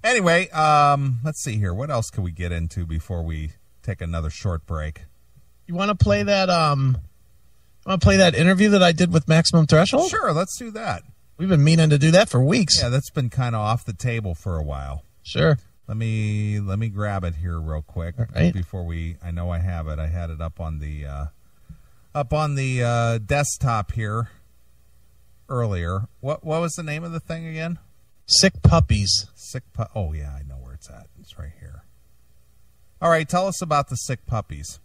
Anyway, let's see here. What else can we get into before we take another short break? You want to play that? Interview that I did with Maximum Threshold? Sure, let's do that. We've been meaning to do that for weeks. Yeah, that's been kind of off the table for a while. Sure. Let me grab it here real quick before we. I know I have it. I had it up on the desktop here earlier. What was the name of the thing again? Sick Puppies. Oh yeah, I know where it's at. It's right here. All right, tell us about the Sick Puppies.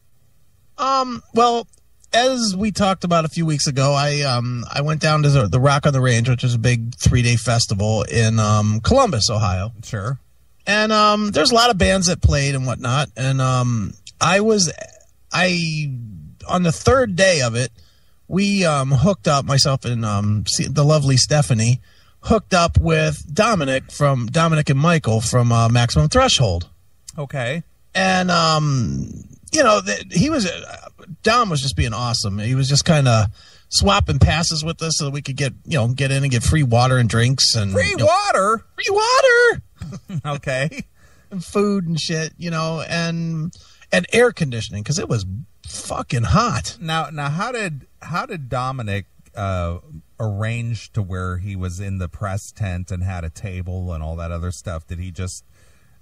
Well, as we talked about a few weeks ago, I went down to the Rock on the Range, which is a big 3-day festival in Columbus, Ohio. Sure. And there's a lot of bands that played and whatnot. And on the third day of it, we hooked up, myself and the lovely Stephanie, hooked up with Dominic and Michael from Maximum Threshold. Okay. And Dom was just being awesome. He was just kind of swapping passes with us so that we could get in and get free water and drinks and free water. Okay. And food and shit, and air conditioning because it was fucking hot. Now, how did Dominic arrange to where he was in the press tent and had a table and all that other stuff? Did he just?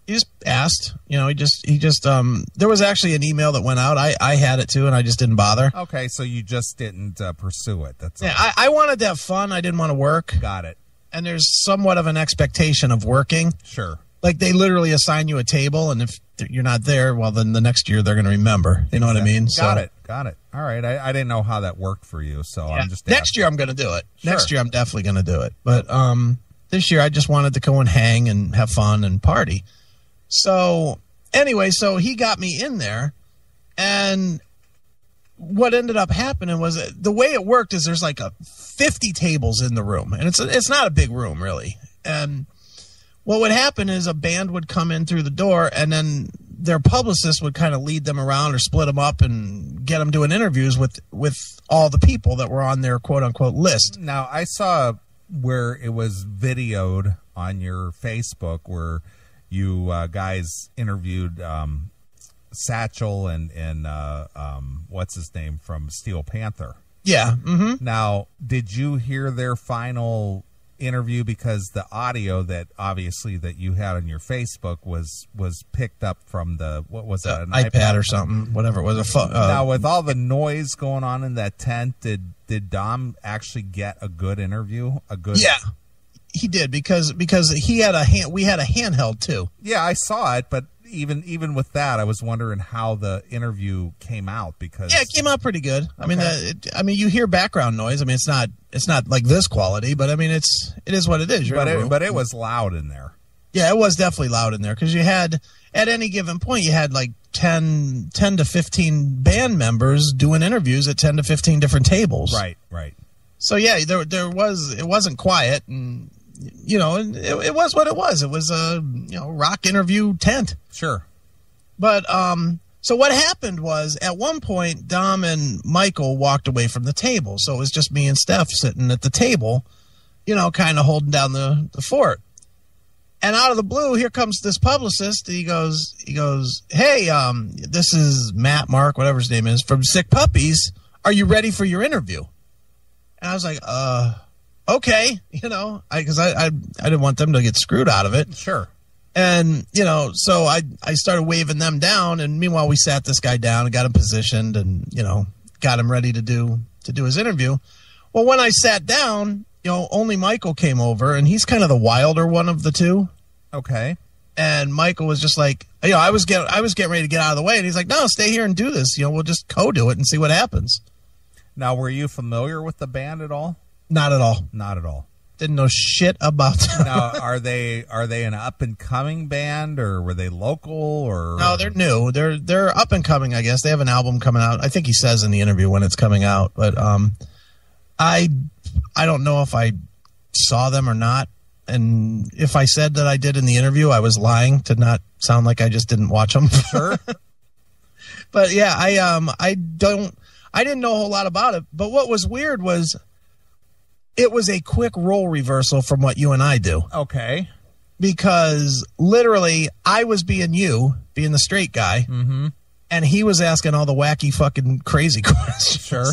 He just asked, he just there was actually an email that went out. I had it too, and I just didn't bother. Okay, so you just didn't pursue it. That's yeah. I wanted to have fun. I didn't want to work. Got it. And there's somewhat of an expectation of working. Sure. Like they literally assign you a table, and if you're not there, well, then the next year they're going to remember. You know what I mean? Got it. All right. I didn't know how that worked for you, so yeah. I'm just next year I'm going to do it. Sure. Next year I'm definitely going to do it. But this year I just wanted to go and hang and have fun and party. So anyway, so he got me in there, and what ended up happening was the way it worked is there's like 50 tables in the room, and it's not a big room really. And what would happen is a band would come in through the door, and then their publicist would kind of lead them around or split them up and get them doing interviews with all the people that were on their quote unquote list. Now I saw where it was videoed on your Facebook where you guys interviewed Satchel and what's his name from Steel Panther. Yeah. Mm-hmm. Now, did you hear their final interview? Because the audio that obviously that you had on your Facebook was picked up from what was that? An iPad or something, whatever it was. Now, with all the noise going on in that tent, did Dom actually get a good interview? Yeah. He did because he had we had a handheld too. Yeah, I saw it, but even with that, I was wondering how the interview came out because it came out pretty good. Okay. I mean, you hear background noise. I mean, it's not like this quality, but I mean, it is what it is. But it was loud in there. Yeah, it was definitely loud in there because you had at any given point you had like 10 to 15 band members doing interviews at 10 to 15 different tables. Right. So yeah, it wasn't quiet and. It was what it was. It was a rock interview tent. Sure. But so what happened was at one point Dom and Michael walked away from the table, so it was just me and Steph sitting at the table, kind of holding down the fort. And out of the blue, here comes this publicist. And he goes, "Hey, this is Mark, whatever his name is, from Sick Puppies. Are you ready for your interview?" And I was like, okay, because I didn't want them to get screwed out of it. Sure. And, so I started waving them down. And meanwhile, we sat this guy down and got him positioned and, got him ready to do his interview. Well, when I sat down, only Michael came over, and he's kind of the wilder one of the two. Okay. And Michael was just like, I was getting ready to get out of the way. And he's like, no, stay here and do this. We'll just co-do it and see what happens. Now, were you familiar with the band at all? Not at all. Not at all. Didn't know shit about them. Now, are they an up and coming band, or were they local, or? No, they're new. They're up and coming, I guess. They have an album coming out. I think he says in the interview when it's coming out, but I don't know if I saw them or not. And if I said that I did in the interview, I was lying to not sound like I just didn't watch them. Sure. But yeah, I didn't know a whole lot about it. But what was weird was it was a quick role reversal from what you and I do. Okay. because literally I was being the straight guy, and he was asking all the wacky fucking crazy questions. Sure.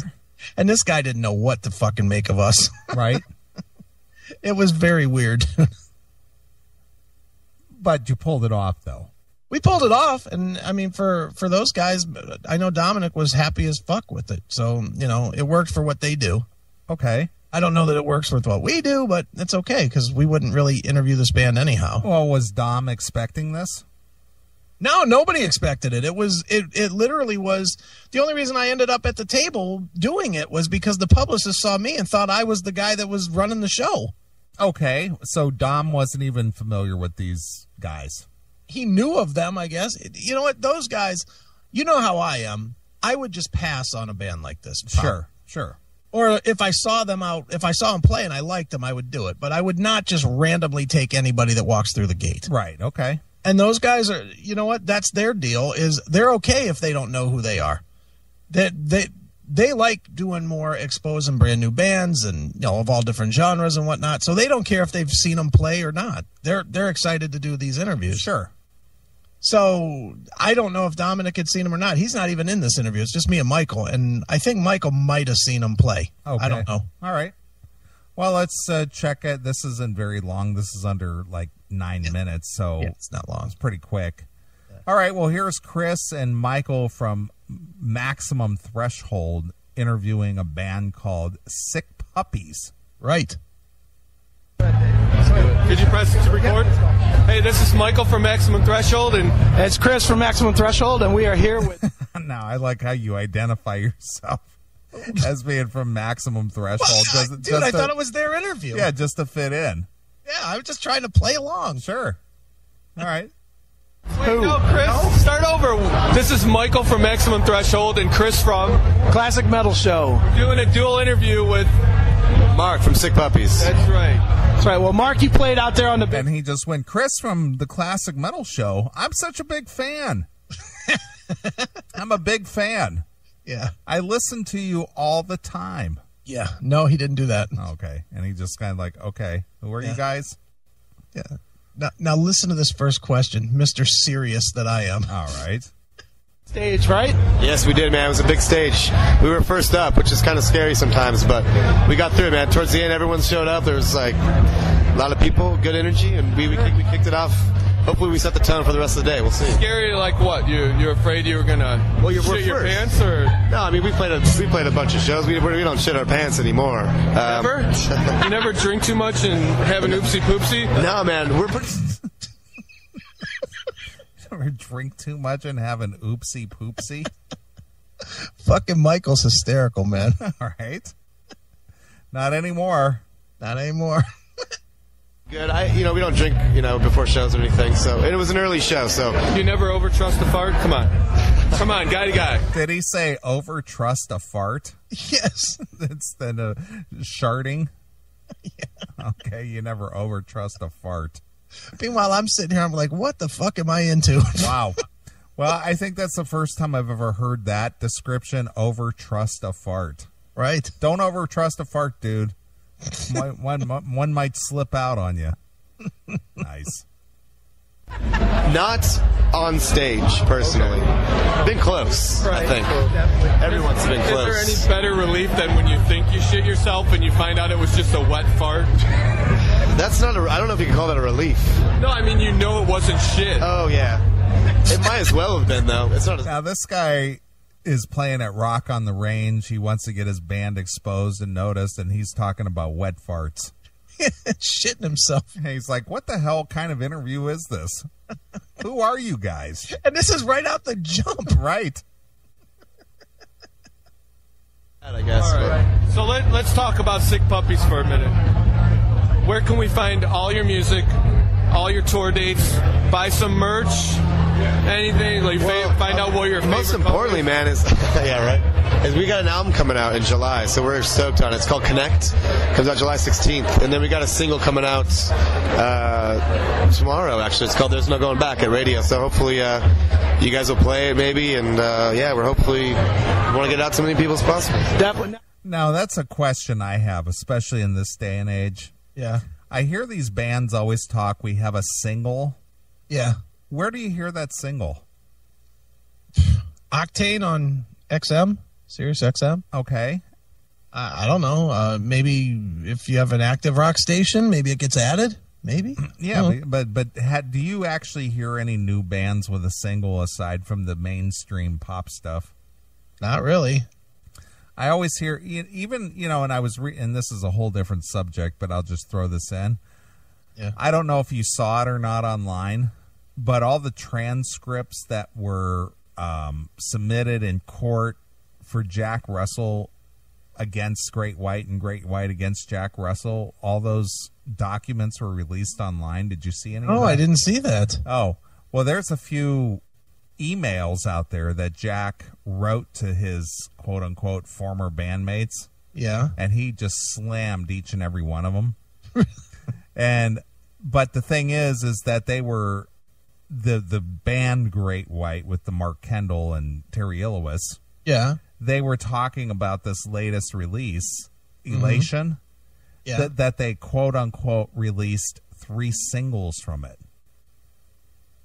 And this guy didn't know what to fucking make of us. Right. It was very weird. But you pulled it off, though. We pulled it off, and I mean, for those guys, I know Dominic was happy as fuck with it. So, you know, it worked for what they do. Okay. I don't know that it works with what we do, but it's okay, because we wouldn't really interview this band anyhow. Well, was Dom expecting this? No, nobody expected it. It literally was, the only reason I ended up at the table doing it was because the publicist saw me and thought I was the guy that was running the show. Okay, so Dom wasn't even familiar with these guys. He knew of them, I guess. You know what? Those guys, you know how I am. I would just pass on a band like this. Sure. Or if I saw them play and I liked them, I would do it. But I would not just randomly take anybody that walks through the gate. Right, okay. And those guys are, you know what? That's their deal, is they're okay if they don't know who they are. They like doing more, exposing brand new bands and, you know, of all different genres and whatnot. So they don't care if they've seen them play or not. They're excited to do these interviews. Sure. So I don't know if Dominic had seen him or not. He's not even in this interview. It's just me and Michael. And I think Michael might have seen him play. Okay. I don't know. All right. Well, let's check it. This isn't very long. This is under like 9 minutes. So yeah, it's not long. It's pretty quick. Yeah. All right. Well, here's Chris and Michael from Maximum Threshold interviewing a band called Sick Puppies. Right. Could you press to record? Hey, this is Michael from Maximum Threshold, and it's Chris from Maximum Threshold, and we are here with... Now, I like how you identify yourself as being from Maximum Threshold. Well, I thought it was their interview. Yeah, just to fit in. Yeah, I was just trying to play along. Sure. All right. Wait, no, Chris, start over. This is Michael from Maximum Threshold and Chris from Classic Metal Show. Doing a dual interview with Mark from Sick Puppies. That's right. That's right. Well, Mark, you played out there on the... And he just went, Chris from the Classic Metal Show. I'm such a big fan. I'm a big fan. Yeah. I listen to you all the time. Yeah. No, he didn't do that. Okay. And he just kind of like, okay, who are you guys? Yeah. Now listen to this first question, Mr. Serious that I am. All right. Stage, right? Yes, we did, man. It was a big stage. We were first up, which is kind of scary sometimes, but we got through it, man. Towards the end, everyone showed up. There was like a lot of people, good energy, and we kicked it off. Hopefully we set the tone for the rest of the day. We'll see. Scary, like what? You're afraid you were gonna shit your pants, or? No, I mean we played a bunch of shows. We don't shit our pants anymore. Never? You never drink too much and have an oopsie poopsie? No, man. We're pretty. Never drink too much and have an oopsie poopsie. Fucking Michael's hysterical, man. All right. Not anymore. Not anymore. Good. We don't drink, before shows or anything. So it was an early show. So you never overtrust a fart. Come on, guy to guy. Did he say overtrust a fart? Yes. Instead of sharding. Yeah. Okay, you never overtrust a fart. Meanwhile, I'm sitting here. I'm like, what the fuck am I into? Wow. Well, I think that's the first time I've ever heard that description. Overtrust a fart. Right. Don't overtrust a fart, dude. One might slip out on you. Nice. Not on stage, personally. Been close, right. I think. Definitely. Everyone's been close. Is there any better relief than when you think you shit yourself and you find out it was just a wet fart? That's not I don't know if you can call that a relief. No, I mean, it wasn't shit. Oh, yeah. It might as well have been, though. It's not. Now, this guy is playing at Rock on the Range. He wants to get his band exposed and noticed, and he's talking about wet farts. Shitting himself. He's like, what the hell kind of interview is this? Who are you guys? And this is right out the jump. Right. I guess. All right. So let's talk about Sick Puppies for a minute. Where can we find all your music, all your tour dates, buy some merch, anything? Like find out what your favorite. Most importantly, man, is is we got an album coming out in July, so we're stoked on it. It's called Connect. Comes out July 16th, and then we got a single coming out tomorrow. Actually, it's called "There's No Going Back" at radio. So hopefully, you guys will play it, maybe, and we're hopefully want to get it out to as many people as possible. Definitely. Now that's a question I have, especially in this day and age. Yeah. I hear these bands always talk, we have a single. Yeah. Where do you hear that single? Octane on XM, Sirius XM. Okay. I don't know. Maybe if you have an active rock station, maybe it gets added. Maybe. Yeah, but do you actually hear any new bands with a single aside from the mainstream pop stuff? Not really. I always hear, even, and I was, and this is a whole different subject, but I'll just throw this in. Yeah. I don't know if you saw it or not online, but all the transcripts that were submitted in court for Jack Russell against Great White and Great White against Jack Russell, all those documents were released online. Did you see any of that? I didn't see that. Oh, well, there's a few emails out there that Jack wrote to his quote-unquote former bandmates. Yeah. And he just slammed each and every one of them. But the thing is that they were the band Great White with the Mark Kendall and Terry Illowis. Yeah. They were talking about this latest release, Elation, that they quote-unquote released 3 singles from it.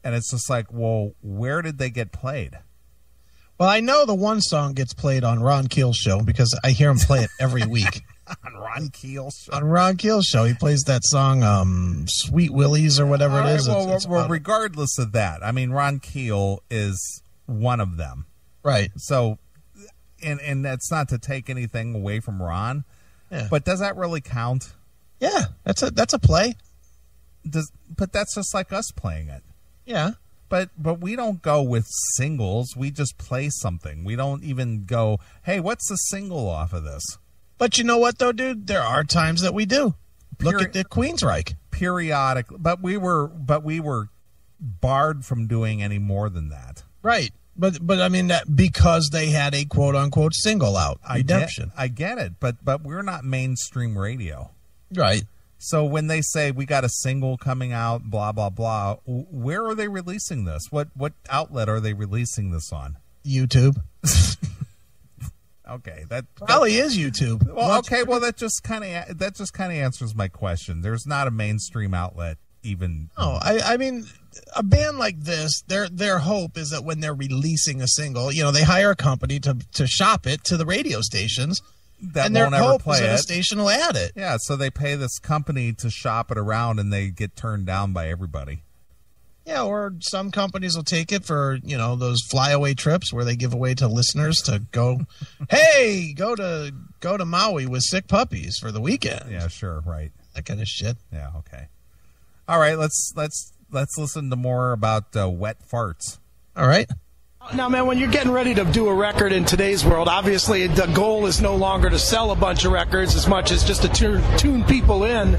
And it's just like, well, where did they get played? Well, I know the one song gets played on Ron Keel's show because I hear him play it every week. On Ron Keel's show? On Ron Keel's show. He plays that song, Sweet Willies or whatever it is. Well, regardless of that, I mean, Ron Keel is one of them. Right. So, and that's not to take anything away from Ron, but does that really count? Yeah, that's a play. But that's just like us playing it. Yeah. But we don't go with singles. We just play something. We don't even go, hey, what's the single off of this? But you know what, though, dude? There are times that we do. Look at the Queensryche. Periodic. But we were barred from doing any more than that. Right. But I mean, that because they had a quote-unquote single out. Redemption. I get it. But we're not mainstream radio. Right. So when they say we got a single coming out, blah, blah, blah, where are they releasing this? What outlet are they releasing this on? YouTube. Okay, that probably is YouTube. Well, okay, well that just kind of answers my question. There's not a mainstream outlet even. No, I mean, a band like this, their hope is that when they're releasing a single, they hire a company to shop it to the radio stations. That won't ever play it. A station will add it. Yeah, so they pay this company to shop it around, and they get turned down by everybody. Yeah, or some companies will take it for those flyaway trips where they give away to listeners to go. Hey, go to Maui with Sick Puppies for the weekend. Yeah, sure, right. That kind of shit. Yeah, okay. All right, let's listen to more about wet farts. All right. Now, man, when you're getting ready to do a record in today's world, obviously the goal is no longer to sell a bunch of records as much as just to tune people in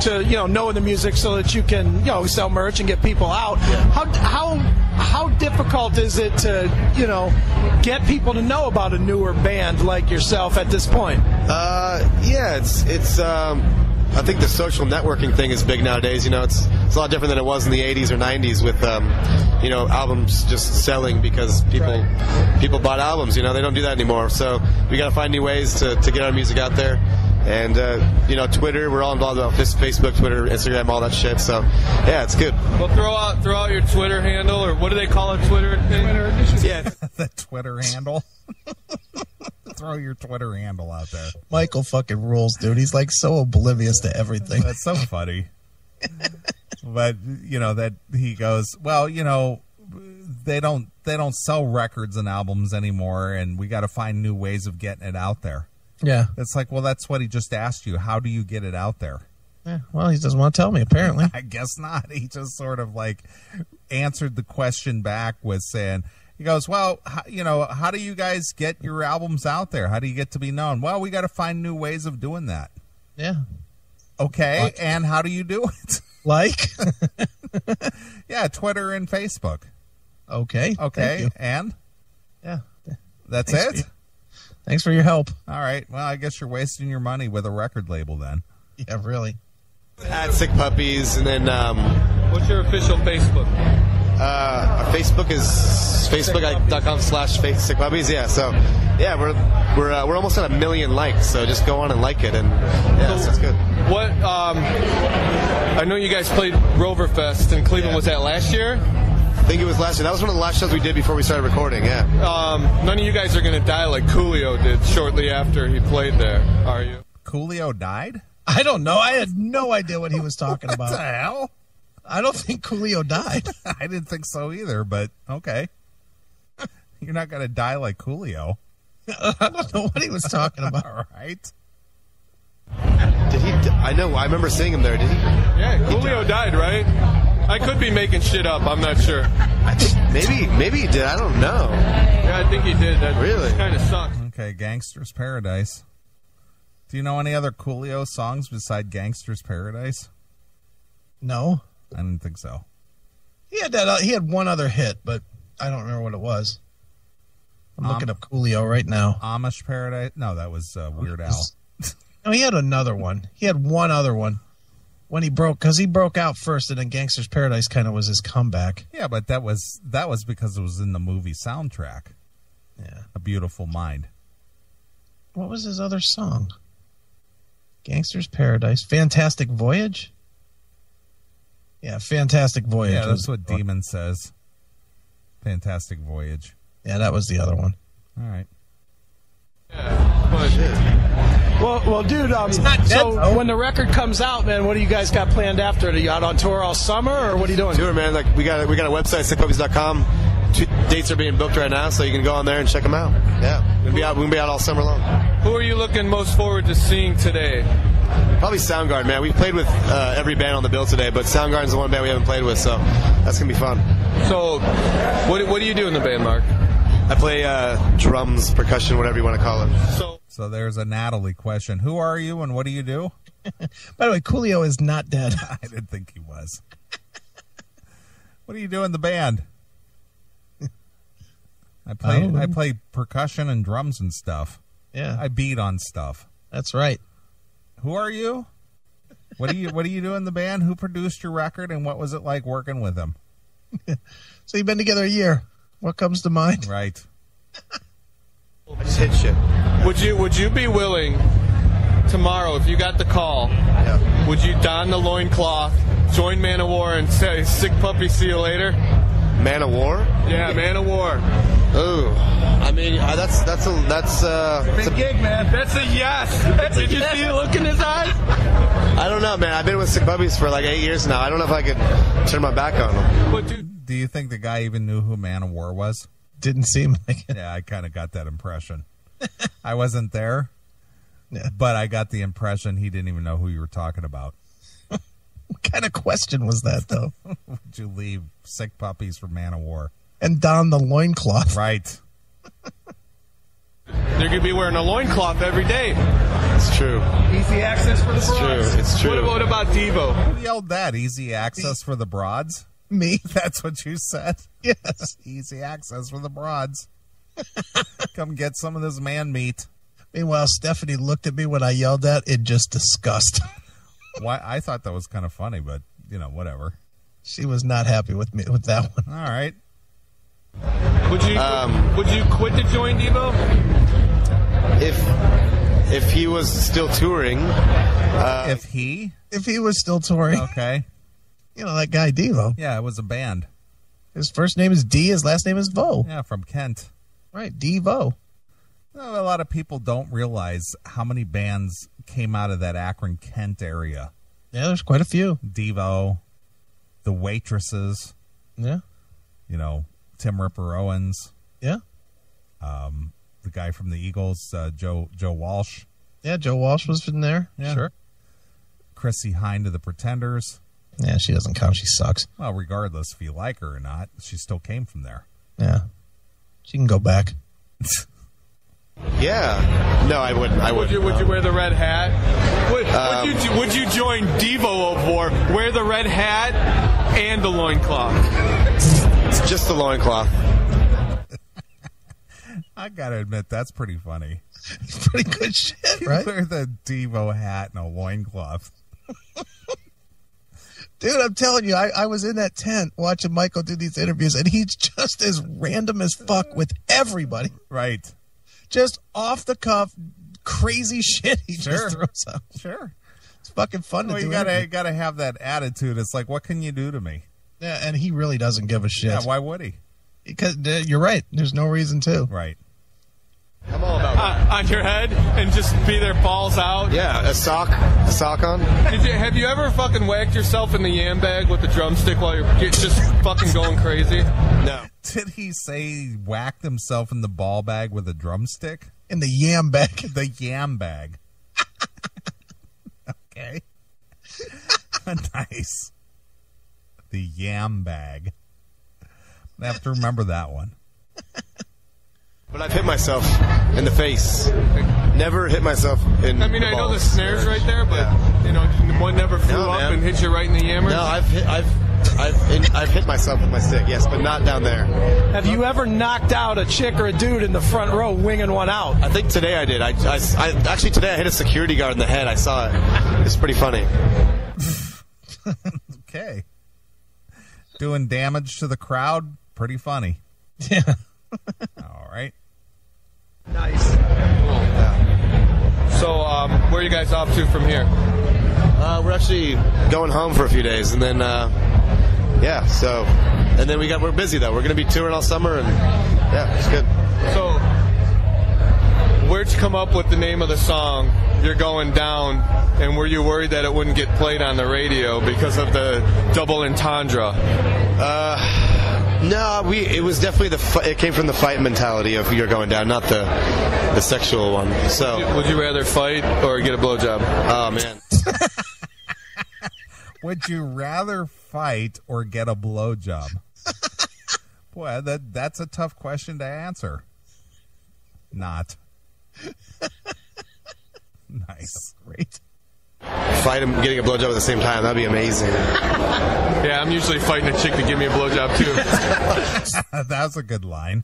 to, know the music so that you can, sell merch and get people out. How difficult is it to, get people to know about a newer band like yourself at this point? Yeah, it's I think the social networking thing is big nowadays. It's a lot different than it was in the 80s or 90s with, albums just selling because people bought albums. They don't do that anymore. So we got to find new ways to get our music out there. And, Twitter, we're all involved with Facebook, Twitter, Instagram, all that shit. So, yeah, it's good. Well, throw out your Twitter handle, or what do they call it, Twitter? Yeah. The Twitter handle. Throw your Twitter handle out there. Michael fucking rules, dude. He's like so oblivious to everything. That's so funny. But that he goes, well, they don't sell records and albums anymore, and we got to find new ways of getting it out there. Yeah. It's like, well, that's what he just asked you. How do you get it out there? Yeah, well, he doesn't want to tell me, apparently. I guess not. He just sort of answered the question back with saying, he goes, well, how do you guys get your albums out there? How do you get to be known? Well, we got to find new ways of doing that. Yeah. Okay, and how do you do it? Like? Yeah, Twitter and Facebook. Okay. And? Yeah. That's Thanks it? Thanks for your help. All right. Well, I guess you're wasting your money with a record label then. Yeah, really. At Sick Puppies, and then... What's your official Facebook? Our Facebook is facebook.com/Sick Puppies. Yeah, so yeah, we're almost at 1 million likes. So just go on and like it, and yeah, so that's good. What? I know you guys played Roverfest in Cleveland. Was that last year? I think it was last year. That was one of the last shows we did before we started recording. Yeah. None of you guys are going to die like Coolio did shortly after he played there, are you? Coolio died? I don't know. I had no idea what he was talking about. What the hell? I don't think Coolio died. I didn't think so either, but okay. You're not going to die like Coolio. I don't know what he was talking about. All right. Did he? I know. I remember seeing him there. Did he? Yeah, Coolio died, right? I could be making shit up. I'm not sure. I think maybe he did. I don't know. Yeah, I think he did. That really kind of sucks. Okay, Gangster's Paradise. Do you know any other Coolio songs beside Gangster's Paradise? No. I didn't think so. He had that. He had one other hit, but I don't remember what it was. I'm looking up Coolio right now. Amish Paradise? No, that was Weird Al. No, he had another one. He had one other one when he broke, because he broke out first, and then Gangster's Paradise kind of was his comeback. Yeah, but that was because it was in the movie soundtrack. Yeah, A Beautiful Mind. What was his other song? Gangster's Paradise, Fantastic Voyage. Yeah, Fantastic Voyage. Yeah, that's what Demon says. Fantastic Voyage. Yeah, that was the other one. All right. Well, dude. It's not dead, so though. when the record comes out, man, what do you guys got planned after? Are you out on tour all summer, or what are you doing? Tour, man. Like we got a website, sickpuppies.com. Dates are being booked right now, so you can go on there and check them out. Yeah, we're gonna be out all summer long. Who are you looking most forward to seeing today? Probably Soundgarden, man. We've played with every band on the bill today, but Soundgarden's the one band we haven't played with, so that's gonna be fun. So, what do you do in the band, Mark? I play drums, percussion, whatever you want to call it. So there's a Natalie question. Who are you and what do you do? By the way, Coolio is not dead. I didn't think he was. What do you do in the band? I play percussion and drums and stuff. Yeah, I beat on stuff. that's right. Who are you? What do you do in the band? Who produced your record and what was it like working with him? So you've been together a year. What comes to mind? Right. I just hit shit. Would you be willing tomorrow, if you got the call, would you don the loincloth, join Man of War, and say, Sick Puppy, see you later? Man of War? Yeah, Man of War. Ooh. I mean, that's Big gig, man. That's a yes. Did you see the look in his eyes? I don't know, man. I've been with Sick Puppies for like 8 years now. I don't know if I could turn my back on them. But dude, Do you think the guy even knew who Man of War was? Didn't seem like it. Yeah, I kind of got that impression. I wasn't there, Yeah. but I got the impression he didn't even know who you were talking about. What kind of question was that, though? Would you leave Sick Puppies for Man of War? And don the loincloth. Right. they're going to be wearing a loincloth every day. It's true. Easy access for the It's broads. true. It's true. What about Devo? Who yelled that? Easy access for the broads? Me? That's what you said? Yes. Easy access for the broads. Come get some of this man meat. Meanwhile, Stephanie looked at me when I yelled that in just disgust. Why? I thought that was kind of funny, but, whatever. She was not happy with me with that one. All right. Would you quit to join Devo? If he was still touring, If he? If he was still touring, Okay. that guy Devo. Yeah, it was a band. His first name is D, his last name is Vo. Yeah, from Kent. Right, Devo. A lot of people don't realize how many bands came out of that Akron, Kent area. Yeah, there's quite a few. Devo, The Waitresses, Yeah. Tim Ripper Owens, Yeah. the guy from the Eagles, Joe Walsh, Yeah, Joe Walsh was in there. Yeah. Sure. Chrissy Hynde of the Pretenders. Yeah, she doesn't count. She sucks. Well, regardless if you like her or not, she still came from there. Yeah. She can go back. yeah. No, I wouldn't. Would you wear the red hat? Would you join Devo of War, wear the red hat and the loincloth? It's just the loincloth. I gotta admit, that's pretty funny. It's pretty good shit, You right? wear the Devo hat and a loincloth. Dude, I'm telling you, I was in that tent watching Michael do these interviews, and he's just as random as fuck with everybody. Right. Just off the cuff, crazy shit he just throws out. Sure. It's fucking fun to do. You gotta have that attitude. It's like, what can you do to me? Yeah, and he really doesn't give a shit. Yeah, why would he? Because you're right. There's no reason to. Right. I'm all about that. On your head and just be there balls out. Yeah, a sock on. Have you ever fucking whacked yourself in the yam bag with the drumstick while you're just fucking going crazy? No. Did he say he whacked himself in the ball bag with a drumstick? In the yam bag. The yam bag. Okay. Nice. The yam bag. I have to remember that one. But I've hit myself in the face. Never hit myself in I mean, the I know the balls. snare's right there, but you know, one never flew up man. and hit you right in the yammer. No, I've hit myself with my stick, yes, but not down there. Have you ever knocked out a chick or a dude in the front row winging one out? I think today I did. I actually today I hit a security guard in the head. I saw it. It's pretty funny. Okay. Doing damage to the crowd, pretty funny. Yeah. All right. Nice. So, where are you guys off to from here? We're actually going home for a few days, and then and then we're busy though. We're going to be touring all summer, and it's good. So, where'd you come up with the name of the song, You're Going Down, and were you worried that it wouldn't get played on the radio because of the double entendre? No, it was definitely it came from the fight mentality of You're Going Down, not the sexual one. So, Would you rather fight or get a blowjob? oh man. Would you rather fight or get a blowjob? Boy, that's a tough question to answer. Not. Nice. Great. Fight him getting a blowjob at the same time. That'd be amazing. Yeah, I'm usually fighting a chick to give me a blowjob too. That was a good line.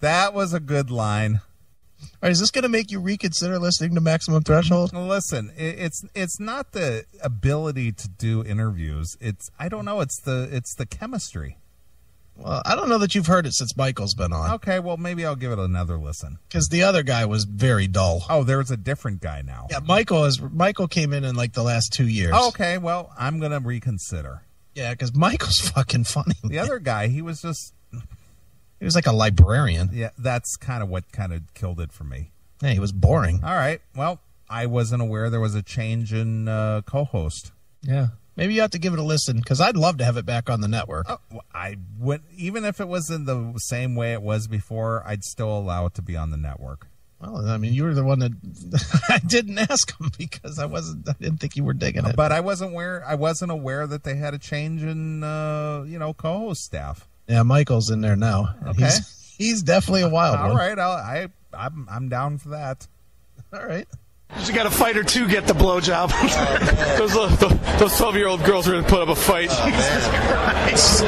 That was a good line. All right, is this going to make you reconsider listening to Maximum Threshold? Listen, it's not the ability to do interviews. I don't know. It's the chemistry. Well, I don't know that you've heard it since Michael's been on. Okay, well maybe I'll give it another listen. Because the other guy was very dull. Oh, there's a different guy now. Yeah, Michael came in like the last 2 years. Oh, okay, well I'm gonna reconsider. Yeah, because Michael's fucking funny. The other guy, he was like a librarian. Yeah, that's kind of what kind of killed it for me. Yeah, he was boring. All right, well I wasn't aware there was a change in co-host. Yeah. Maybe you have to give it a listen, because I'd love to have it back on the network. Oh, I would, even if it was in the same way it was before, I'd still allow it to be on the network. Well, I mean, you were the one that I didn't ask him because I didn't think you were digging it. But I wasn't aware that they had a change in co-host staff. Yeah, Michael's in there now. Okay. He's definitely a wild one. All right, I'm down for that. All right. You got a fight or two, get the blowjob. Those 12-year-old girls are going to put up a fight. Jesus Christ.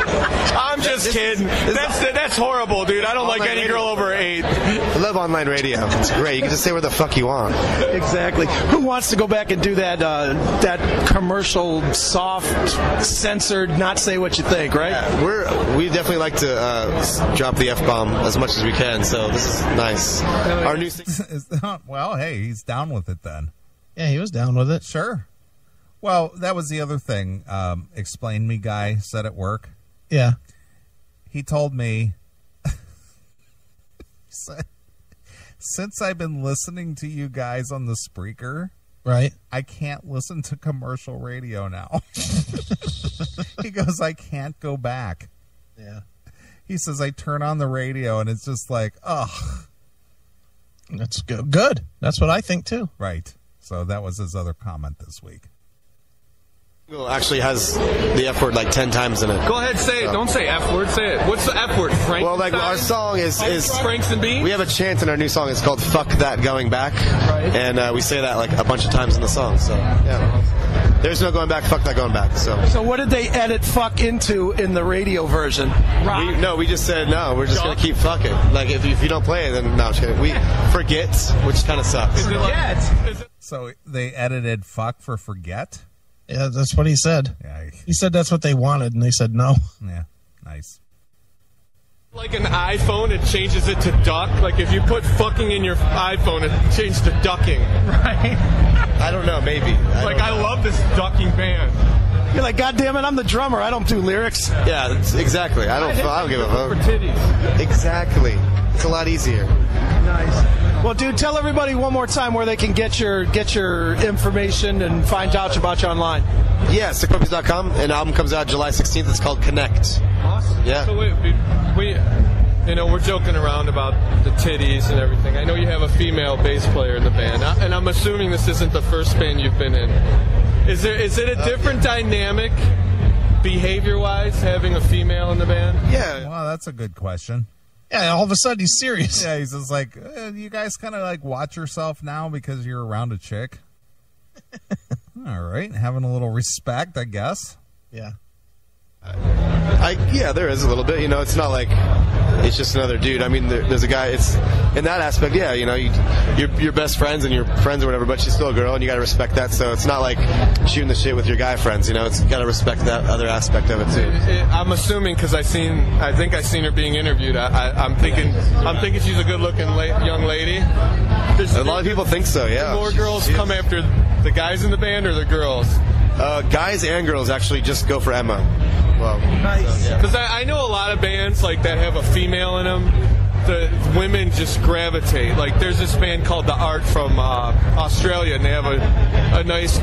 I'm just kidding. That's horrible, dude. I don't like any girl over 8. I love online radio. It's great. You can just say where the fuck you want. Exactly. Who wants to go back and do that commercial, soft, censored, not say what you think, right? Yeah, we definitely like to drop the F-bomb as much as we can, so this is nice. Our new Well, hey, he's down with it then. Yeah, he was down with it. Sure. Well, that was the other thing. Explain Me guy said at work. Yeah. He told me, he said, since I've been listening to you guys on the Spreaker, right, I can't listen to commercial radio now. He goes, I can't go back. Yeah. He says, I turn on the radio and it's just like, ugh. That's good. That's what I think, too. Right. So that was his other comment this week. It actually has the F word like 10 times in it. Go ahead, say it. Don't say F word. Say it. What's the F word? Frank. Well, like our song is Franks and Beans. We have a chant in our new song. It's called "Fuck That Going Back," right. And we say that like a bunch of times in the song. So yeah, there's no going back. Fuck that going back. So what did they edit "fuck" into in the radio version? We just said no. We're just gonna keep fucking. Like if you don't play it, then no. I'm just kidding. We forget, which kind of sucks. So they edited "fuck" for "forget." Yeah, that's what he said. Yeah, He said that's what they wanted, and they said no. yeah, nice. Like an iPhone, it changes it to duck. Like if you put fucking in your iPhone, it changes to ducking. Right. I don't know, maybe. I love this ducking band. You're like, God damn it, I'm the drummer. I don't do lyrics. Yeah, exactly. I don't give a For fuck. titties. Exactly. It's a lot easier. Nice. Well, dude, tell everybody one more time where they can get your information and find out about you online. Yeah, sickpuppies.com. An album comes out July 16th. It's called Connect. Awesome. Yeah. So we're joking around about the titties and everything. I know you have a female bass player in the band, and I'm assuming this isn't the first band you've been in. Is it a different dynamic, behavior-wise, having a female in the band? Yeah. Well, that's a good question. Yeah, all of a sudden he's serious. Yeah, he's just like, you guys kind of like watch yourself now because you're around a chick. All right, having a little respect, I guess. Yeah. Yeah, there is a little bit. It's not like it's just another dude. I mean, there's a guy. It's in that aspect. Yeah, you're best friends and you're friends or whatever, but she's still a girl, and you got to respect that. So it's not like shooting the shit with your guy friends. It's got to respect that other aspect of it too. I'm assuming because I think I seen her being interviewed. I'm thinking she's a good-looking young lady. A lot of people think so. Yeah. More girls come after the guys in the band or the girls? Guys and girls actually just go for Emma. Well, Nice. Because I know a lot of bands like that have a female in them. The women just gravitate. Like there's this band called The Art from Australia, and they have a nice,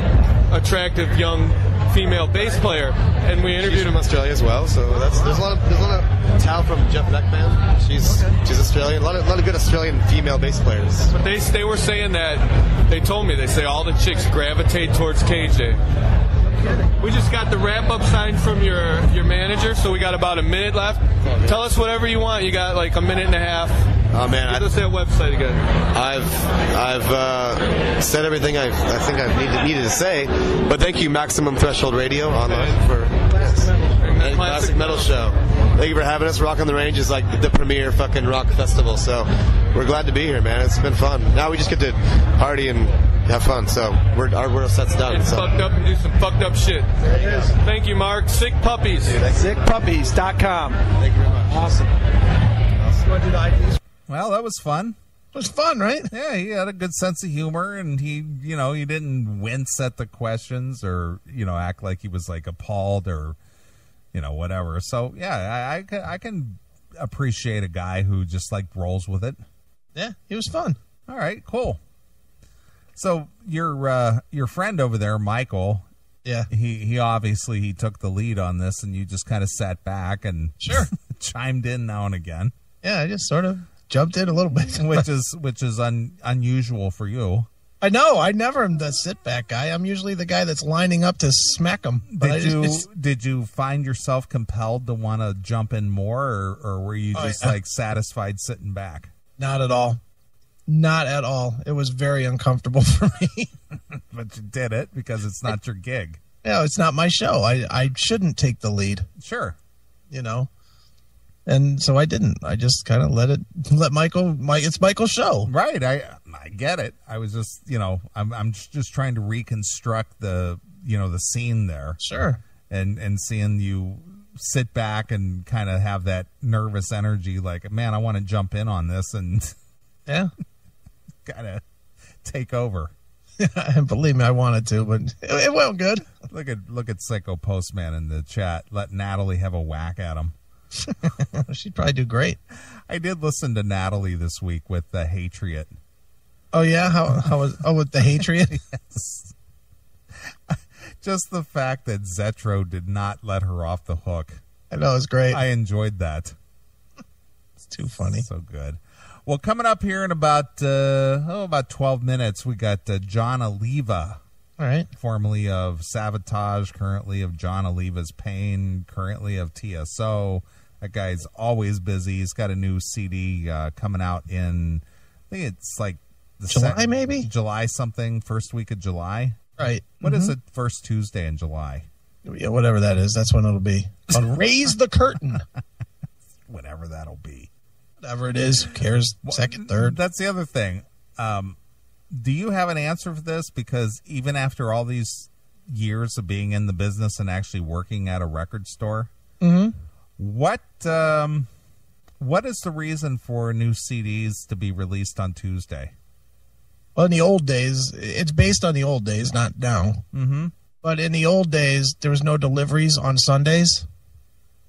attractive young female bass player. And we interviewed him. from Australia as well. So there's a lot of talent from Jeff Beck band. She's Australian. A lot of good Australian female bass players. But they were saying that they told me they say all the chicks gravitate towards KJ. We just got the wrap-up sign from your manager, so we got about a minute left. Tell us whatever you want. You got like a minute and a half. Oh man, Give us that website again. I've said everything I think I needed to say, but thank you, Maximum Threshold Radio online for and Classic Metal Show. Thank you for having us. Rock on the Range is like the premier fucking rock festival, so we're glad to be here, man. It's been fun. Now we just get to party and have fun, so our set's done. Get fucked up and do some fucked up shit. Thank you, Mark. Sick Puppies. Sickpuppies.com. Thank you very much. Awesome. You want to do the IDs? Well, that was fun. It was fun, right? Yeah, he had a good sense of humor, and he didn't wince at the questions or, act like he was like appalled or, whatever. So, yeah, I can appreciate a guy who just like rolls with it. Yeah, it was fun. All right, cool. So your friend over there, Michael, Yeah. he obviously took the lead on this, and you just kind of sat back and Sure. chimed in now and again. Yeah, I just sort of jumped in a little bit. which is unusual for you. I know. I never am the sit back guy. I'm usually the guy that's lining up to smack them. Did you find yourself compelled to want to jump in more, or were you just like satisfied sitting back? Not at all. Not at all. It was very uncomfortable for me. But you did it because it's not your gig. Yeah, it's not my show. I shouldn't take the lead, Sure. And so I didn't. I just kind of let it's Michael's show. Right. I get it. I was just, I'm just trying to reconstruct the scene there. Sure. And seeing you sit back and kind of have that nervous energy like, man, I want to jump in on this and Yeah. kind of take over. And believe me, I wanted to, but it went good. Look at Psycho Postman in the chat. Let Natalie have a whack at him. She'd probably do great. I did listen to Natalie this week with the Hatriot. Oh yeah, how was with the Hatriot? Yes. Just the fact that Zetro did not let her off the hook. I know, it's great. I enjoyed that. It's too funny. So good. Well, coming up here in about 12 minutes, we got John Oliva, All right. formerly of Sabotage, currently of John Oliva's Pain, currently of TSO. That guy's always busy. He's got a new CD coming out in, I think it's like the July, maybe? July something, first week of July. Right. What is it, first Tuesday in July? Yeah, whatever that is, that's when it'll be. On Raise the Curtain. Whatever that'll be. Whatever it is, who cares? Second, third. That's the other thing. Do you have an answer for this? Because even after all these years of being in the business and actually working at a record store. Mm-hmm. What is the reason for new CDs to be released on Tuesday? Well, in the old days, it's based on the old days, not now. Mm-hmm. But in the old days, there was no deliveries on Sundays.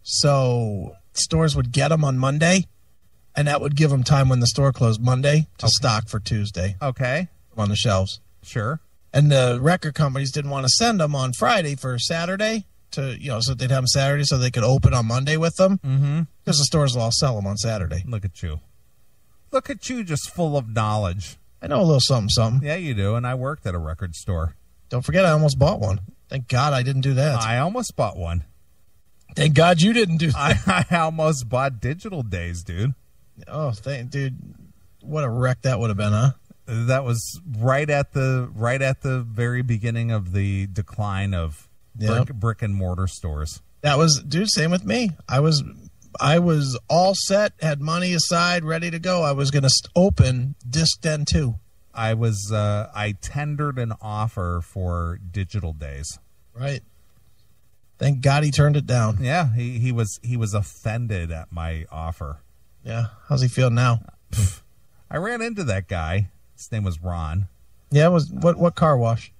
So stores would get them on Monday, and that would give them time when the store closed Monday to stock for Tuesday. Okay. On the shelves. Sure. And the record companies didn't want to send them on Friday for Saturday so they'd have them Saturday so they could open on Monday with them. Mm-hmm. Because the stores will all sell them on Saturday. Look at you. Look at you, just full of knowledge. I know a little something. Yeah, you do. And I worked at a record store. Don't forget, I almost bought one. Thank God I didn't do that. I almost bought one. Thank God you didn't do that. I almost bought Digital Days, dude. Oh, dude, what a wreck that would have been, huh? That was right at the very beginning of the decline of brick and mortar stores. That was, dude, same with me. I was all set, had money aside, ready to go. I was going to open Disc Den 2. I tendered an offer for Digital Days. Right. Thank God he turned it down. Yeah, he was offended at my offer. Yeah. How's he feel now? I ran into that guy. His name was Ron. Yeah, it was what car wash?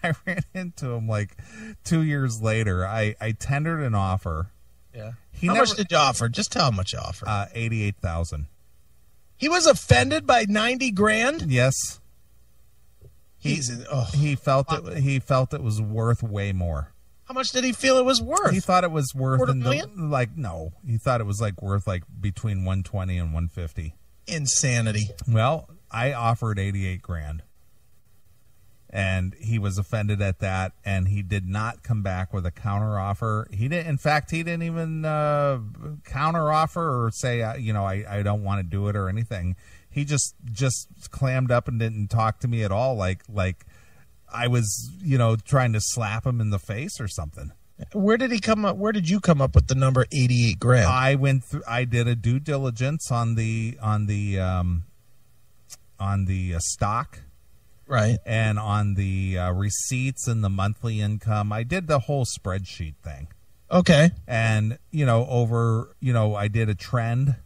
I ran into him like 2 years later. I tendered an offer. Yeah. How much did you offer? Just tell how much you offered. $88,000. He was offended by $90,000? Yes. He felt it was worth way more. How much did he feel it was worth? He thought it was worth $250,000? No. He thought it was worth between 120 and 150. Insanity. Well, I offered $88,000. And he was offended at that, and he did not come back with a counter offer. He didn't even counter offer or say, I don't want to do it or anything. He just clammed up and didn't talk to me at all, like I was, trying to slap him in the face or something. Where did he come up? Where did you come up with the number $88,000? I did a due diligence on the stock. Right. And on the receipts and the monthly income. I did the whole spreadsheet thing. Okay. And, I did a trend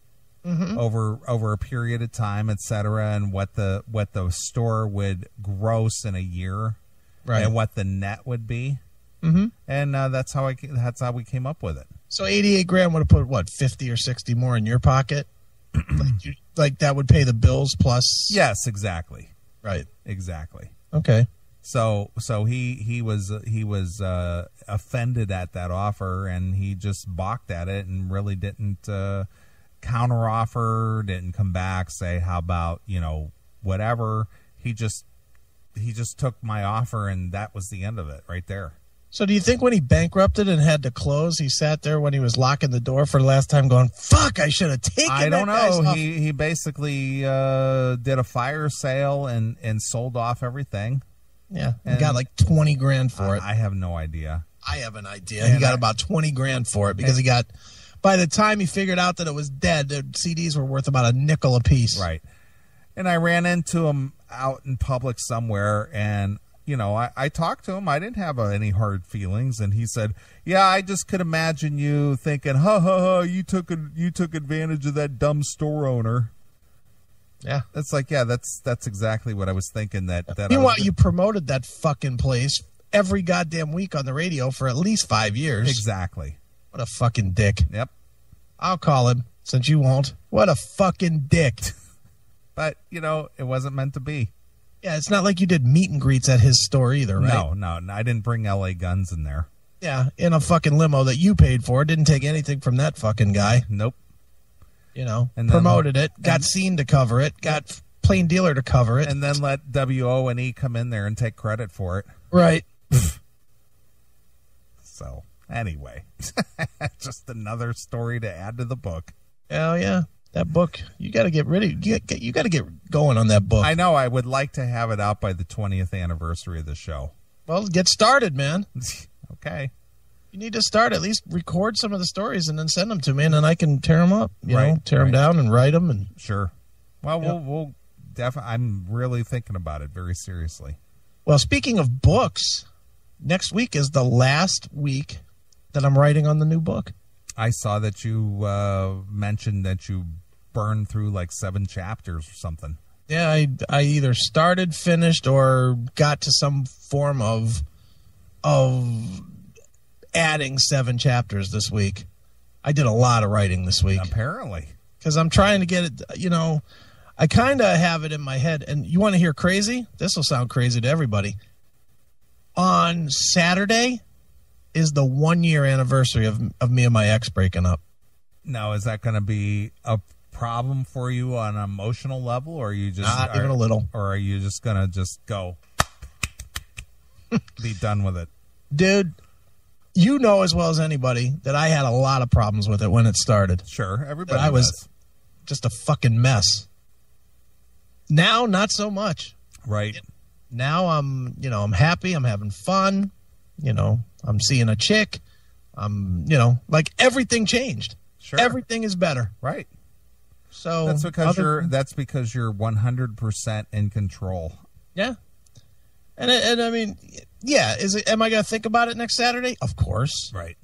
over a period of time, et cetera, and what the store would gross in a year, right, and what the net would be. Mm-hmm. And that's how we came up with it. So $88,000 would have put, what, 50 or 60 more in your pocket? like that would pay the bills plus? Yes, exactly. Right. Exactly. Okay. So he was offended at that offer, and he just balked at it and really didn't counter offer, didn't come back, say how about whatever. He just took my offer, and that was the end of it right there. So do you think when he bankrupted and had to close, he sat there when he was locking the door for the last time going, fuck, I should have taken that guy's offer? I don't know. He basically did a fire sale and sold off everything. Yeah. And got like $20,000 for it. I have no idea. I have an idea. He got about $20,000 for it because by the time he figured out that it was dead, the CDs were worth about $0.05 a piece. Right. And I ran into him out in public somewhere, and I talked to him. I didn't have any hard feelings, and he said, "Yeah, I just could imagine you thinking, you took advantage of that dumb store owner." Yeah, it's like, yeah, that's exactly what I was thinking. Meanwhile, you promoted that fucking place every goddamn week on the radio for at least 5 years. Exactly. What a fucking dick. Yep. I'll call him since you won't. What a fucking dick. But it wasn't meant to be. Yeah, it's not like you did meet and greets at his store either, right? No, I didn't bring LA Guns in there. Yeah, in a fucking limo that you paid for. Didn't take anything from that fucking guy. Nope. And promoted it, got Scene to cover it, got Plain Dealer to cover it. And then let WO&E come in there and take credit for it. Right. So, anyway, just another story to add to the book. Hell yeah. That book, you got to get ready. You got to get going on that book. I know. I would like to have it out by the 20th anniversary of the show. Well, get started, man. Okay. You need to start, at least record some of the stories and then send them to me, and then I can tear them up, tear them down and write them. And sure. Well, we'll definitely. I'm really thinking about it very seriously. Well, speaking of books, next week is the last week that I'm writing on the new book. I saw that you mentioned that you burned through like 7 chapters or something. Yeah, I either started, finished, or got to some form of adding 7 chapters this week. I did a lot of writing this week. Apparently. Because I'm trying to get it, I kind of have it in my head. And you want to hear crazy? This will sound crazy to everybody. On Saturday is the 1-year anniversary of me and my ex breaking up. Now, is that going to be a problem for you on an emotional level, or are you just not even a little? Or are you just going to just go be done with it? Dude, you know as well as anybody that I had a lot of problems with it when it started. Sure, everybody I was does. Just a fucking mess. Now, not so much. Right. Now I'm happy. I'm having fun. I'm seeing a chick. Like everything changed. Sure. Everything is better. Right. So that's because you're 100% in control. Yeah. And I mean, yeah, am I going to think about it next Saturday? Of course. Right.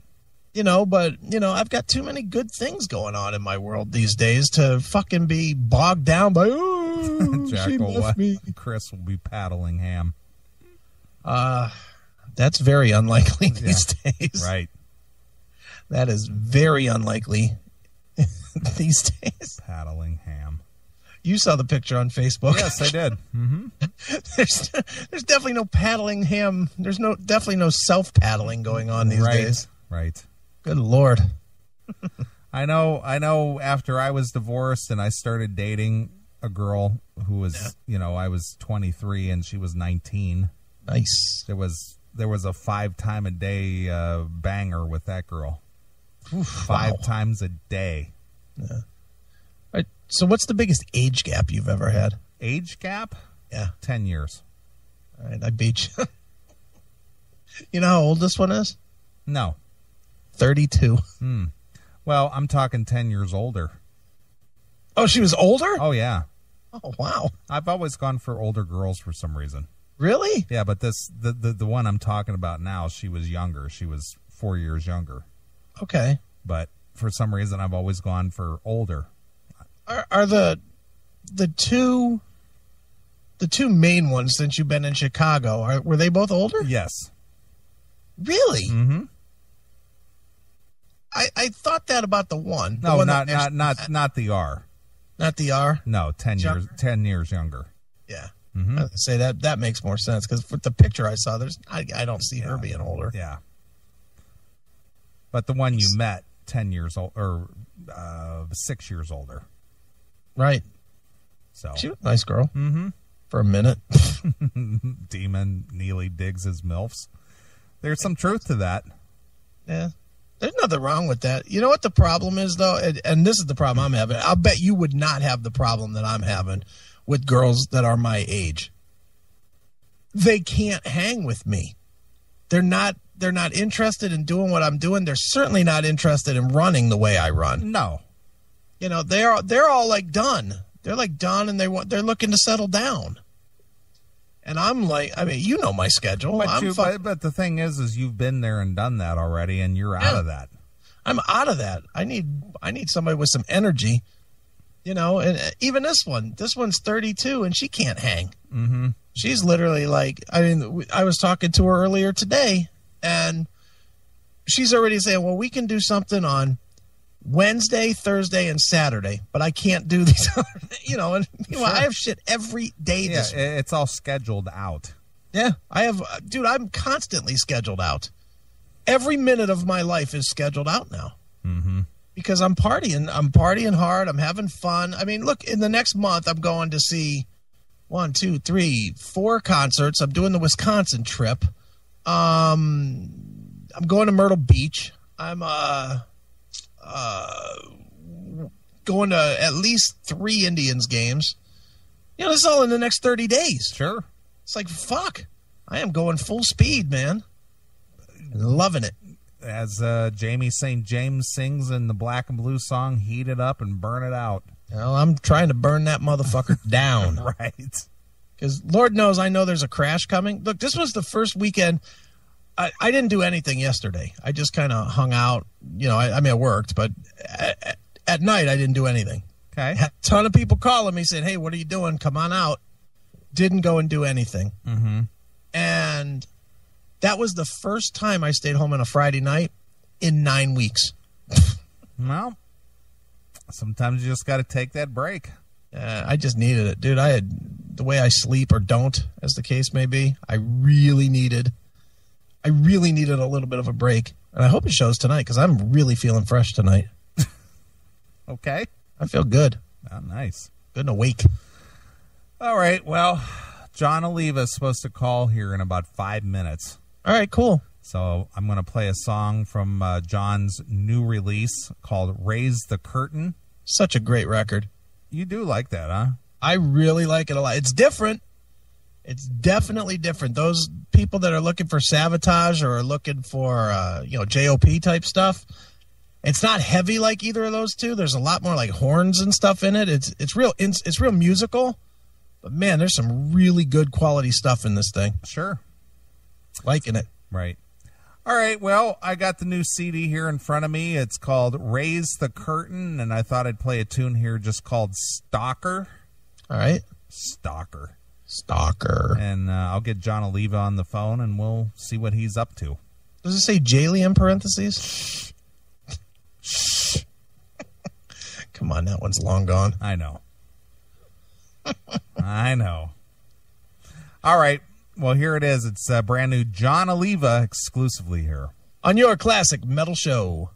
But I've got too many good things going on in my world these days to fucking be bogged down by, she left me. Chris will be paddling ham. That's very unlikely these days. Right. That is very unlikely these days. Paddling ham. You saw the picture on Facebook. Yes, I did. Mm-hmm. There's definitely no paddling ham. There's definitely no self-paddling going on these days. Right. Good Lord. I know after I was divorced and I started dating a girl who was, I was 23 and she was 19. Nice. There was a 5 time a day banger with that girl. Oof, 5 times a day. Yeah. All right, so what's the biggest age gap you've ever had? Age gap? Yeah. 10 years. All right, I beat you. You know how old this one is? No. 32. Well, I'm talking 10 years older. Oh, she was older? Oh, yeah. Oh, wow. I've always gone for older girls for some reason. Really? Yeah, but the one I'm talking about now, she was younger. She was 4 years younger. Okay. But for some reason, I've always gone for older. Are the two main ones since you've been in Chicago? Were they both older? Yes. Really? Mm-hmm. I thought that about the one. No, one not the R. Not the R. No, 10 years. 10 years younger. Yeah. Mm-hmm. I would say that makes more sense because with the picture I saw, I don't see her being older. Yeah. But the one you met 10 years old or 6 years older. Right. So she was a nice girl. Mm-hmm. For a minute. Demon Neeley digs his MILFs. There's some truth to that. Yeah. There's nothing wrong with that. You know what the problem is, though? And this is the problem I'm having. I'll bet you would not have the problem that I'm having with girls that are my age. They can't hang with me. They're not interested in doing what I'm doing. They're certainly not interested in running the way I run. No. They're all like done. They're like done, and they're looking to settle down. And I'm like, I mean, you know my schedule. But the thing is you've been there and done that already, and you're out of that. I'm out of that. I need somebody with some energy, And even this one's 32, and she can't hang. Mm-hmm. She's literally like, I mean, I was talking to her earlier today, and she's already saying, well, we can do something on Wednesday, Thursday, and Saturday, but I can't do these. And Sure. I have shit every day this week. It's all scheduled out. Yeah, I have, dude. I'm constantly scheduled out. Every minute of my life is scheduled out now. Mm-hmm. Because I'm partying. I'm partying hard. I'm having fun. I mean, look, in the next month, I'm going to see 1, 2, 3, 4 concerts. I'm doing the Wisconsin trip. I'm going to Myrtle Beach. I'm going to at least 3 Indians games. This is all in the next 30 days. Sure. It's like, fuck. I am going full speed, man. Loving it. As Jamie St. James sings in the Black and Blue song, heat it up and burn it out. Well, I'm trying to burn that motherfucker down. Right. Because Lord knows I know there's a crash coming. Look, this was the first weekend. I didn't do anything yesterday. I just kind of hung out. You know, I mean, I worked, but at night I didn't do anything. Okay. Had a ton of people calling me saying, hey, what are you doing? Come on out. Didn't go and do anything. Mm-hmm. And that was the first time I stayed home on a Friday night in 9 weeks. Well, sometimes you just got to take that break. I just needed it, dude. I had the way I sleep or don't, as the case may be. I really needed a little bit of a break, and I hope it shows tonight because I'm really feeling fresh tonight. Okay, I feel good. Oh, nice, good and awake. All right, well, John Oliva is supposed to call here in about 5 minutes. All right, cool. So I'm going to play a song from John's new release called "Raise the Curtain." Such a great record. You do like that, huh? I really like it a lot. It's different. It's definitely different. Those people that are looking for Sabotage or are looking for, JOP type stuff, it's not heavy like either of those two. There's a lot more like horns and stuff in it. It's real musical, but man, there's some really good quality stuff in this thing. Sure. Liking it. Right. All right, well, I got the new CD here in front of me. It's called Raise the Curtain, and I thought I'd play a tune here just called Stalker. All right. Stalker. And I'll get John Oliva on the phone, and we'll see what he's up to. Does it say Jaylee in parentheses? Come on, that one's long gone. I know. I know. All right. Well, here it is. It's brand new John Oliva exclusively here on your classic metal show.